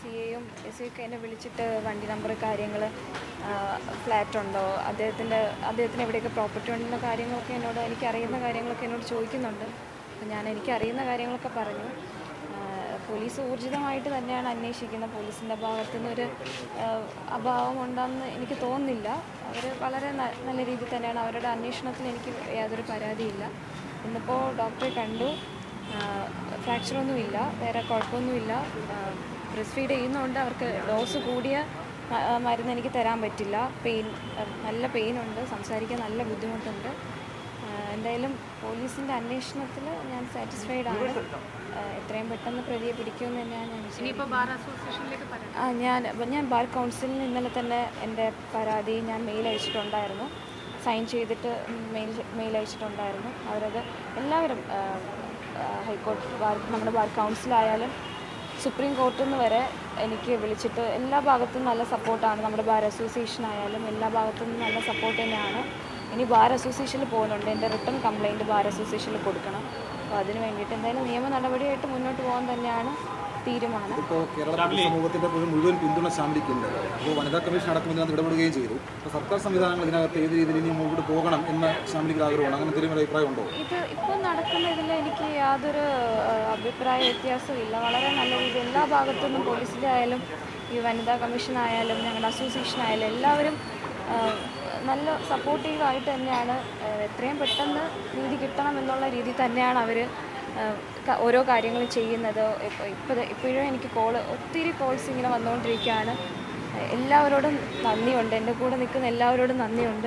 C എയും S I ഒക്കെ എന്നെ വിളിച്ചിട്ട് വണ്ടി നമ്പർ കാര്യങ്ങൾ ഫ്ലാറ്റ് ഉണ്ടോ, അദ്ദേഹത്തിന് എവിടെയൊക്കെ പ്രോപ്പർട്ടി ഉണ്ടെന്ന കാര്യങ്ങളൊക്കെ എനിക്കറിയുന്ന കാര്യങ്ങളൊക്കെ എന്നോട് ചോദിക്കുന്നുണ്ട്. അപ്പം എനിക്കറിയുന്ന കാര്യങ്ങളൊക്കെ പറഞ്ഞു. പോലീസ് ഊർജിതമായിട്ട് തന്നെയാണ് അന്വേഷിക്കുന്നത്. പോലീസിൻ്റെ ഭാഗത്തുനിന്നൊരു അഭാവം ഉണ്ടെന്ന് എനിക്ക് തോന്നുന്നില്ല. അവർ വളരെ നല്ല രീതിയിൽ തന്നെയാണ് അവരുടെ അന്വേഷണത്തിൽ. എനിക്ക് യാതൊരു പരാതിയില്ല. ഇന്നിപ്പോൾ ഡോക്ടറെ കണ്ടു. ഫ്രാക്ചറൊന്നുമില്ല, വേറെ കുഴപ്പമൊന്നുമില്ല. ബ്രസ്റ്റ് ഫീഡ് ചെയ്യുന്നതുകൊണ്ട് അവർക്ക് ഡോസ് കൂടിയ മരുന്ന് എനിക്ക് തരാൻ പറ്റില്ല. നല്ല പെയിനുണ്ട്, സംസാരിക്കാൻ നല്ല ബുദ്ധിമുട്ടുണ്ട്. എന്തായാലും പോലീസിൻ്റെ അന്വേഷണത്തിൽ ഞാൻ സാറ്റിസ്ഫൈഡ് ആണ്. എത്രയും പെട്ടെന്ന് പ്രതിയെ പിടിക്കുമെന്ന് തന്നെയാണ് ഞാൻ ബാർ കൗൺസിലിന് ഇന്നലെ തന്നെ എൻ്റെ പരാതി ഞാൻ മെയിൽ അയച്ചിട്ടുണ്ടായിരുന്നു. സൈൻ ചെയ്തിട്ട് മെയിൽ അയച്ചിട്ടുണ്ടായിരുന്നു. അവരത് എല്ലാവരും ഹൈക്കോടതി നമ്മുടെ ബാർ കൗൺസിലായാലും സുപ്രീം കോർട്ടിൽ നിന്ന് വരെ എനിക്ക് വിളിച്ചിട്ട് എല്ലാ ഭാഗത്തും നല്ല സപ്പോർട്ടാണ്. നമ്മുടെ ബാർ അസോസിയേഷൻ ആയാലും എല്ലാ ഭാഗത്തും നല്ല സപ്പോർട്ട് തന്നെയാണ്. ഇനി ബാർ അസോസിയേഷനിൽ പോകുന്നുണ്ട്. എൻ്റെ റിട്ടേൺ കംപ്ലയിൻറ്റ് ബാർ അസോസിയേഷനിൽ കൊടുക്കണം. അപ്പോൾ അതിന് വേണ്ടിയിട്ട് എന്തായാലും നിയമ നടപടിയായിട്ട് മുന്നോട്ട് പോകാൻ തന്നെയാണ് തീരുമാനം. ഇപ്പോൾ കേരള സമൂഹത്തിൻ്റെ മുഴുവൻ പിന്തുണ ശാമിലിക്കുണ്ട്. അപ്പോൾ വനിതാ കമ്മീഷൻ അടക്കം ഇതിനകത്ത് ഇടപെടുകയും ചെയ്തു. അപ്പോൾ സർക്കാർ സംവിധാനങ്ങൾ ഇതിനകത്ത് ഏത് രീതിയിൽ ഇനി മുമ്പോട്ട് പോകണം എന്ന ശാമിലിക്ക് ആഗ്രഹമാണ്. അങ്ങനെ എന്തെങ്കിലും അഭിപ്രായം ഉണ്ടോ? ഇത് ഇപ്പോൾ നടക്കുന്ന ഇതിൽ എനിക്ക് യാതൊരു അഭിപ്രായ വ്യത്യാസമില്ല. വളരെ നല്ല രീതിയിൽ എല്ലാ ഭാഗത്തുനിന്നും പോലീസിൻ്റെ ആയാലും ഈ വനിതാ കമ്മീഷൻ ആയാലും ഞങ്ങളുടെ അസോസിയേഷൻ ആയാലും എല്ലാവരും നല്ല സപ്പോർട്ടീവായിട്ട് തന്നെയാണ്. എത്രയും പെട്ടെന്ന് നീതി കിട്ടണം എന്നുള്ള രീതിയിൽ തന്നെയാണ് അവർ ഓരോ കാര്യങ്ങളും ചെയ്യുന്നത്. ഇപ്പോഴും എനിക്ക് ഒത്തിരി കോൾസ് ഇങ്ങനെ വന്നുകൊണ്ടിരിക്കുകയാണ്. എല്ലാവരോടും നന്ദിയുണ്ട്. എൻ്റെ കൂടെ നിൽക്കുന്ന എല്ലാവരോടും നന്ദിയുണ്ട്.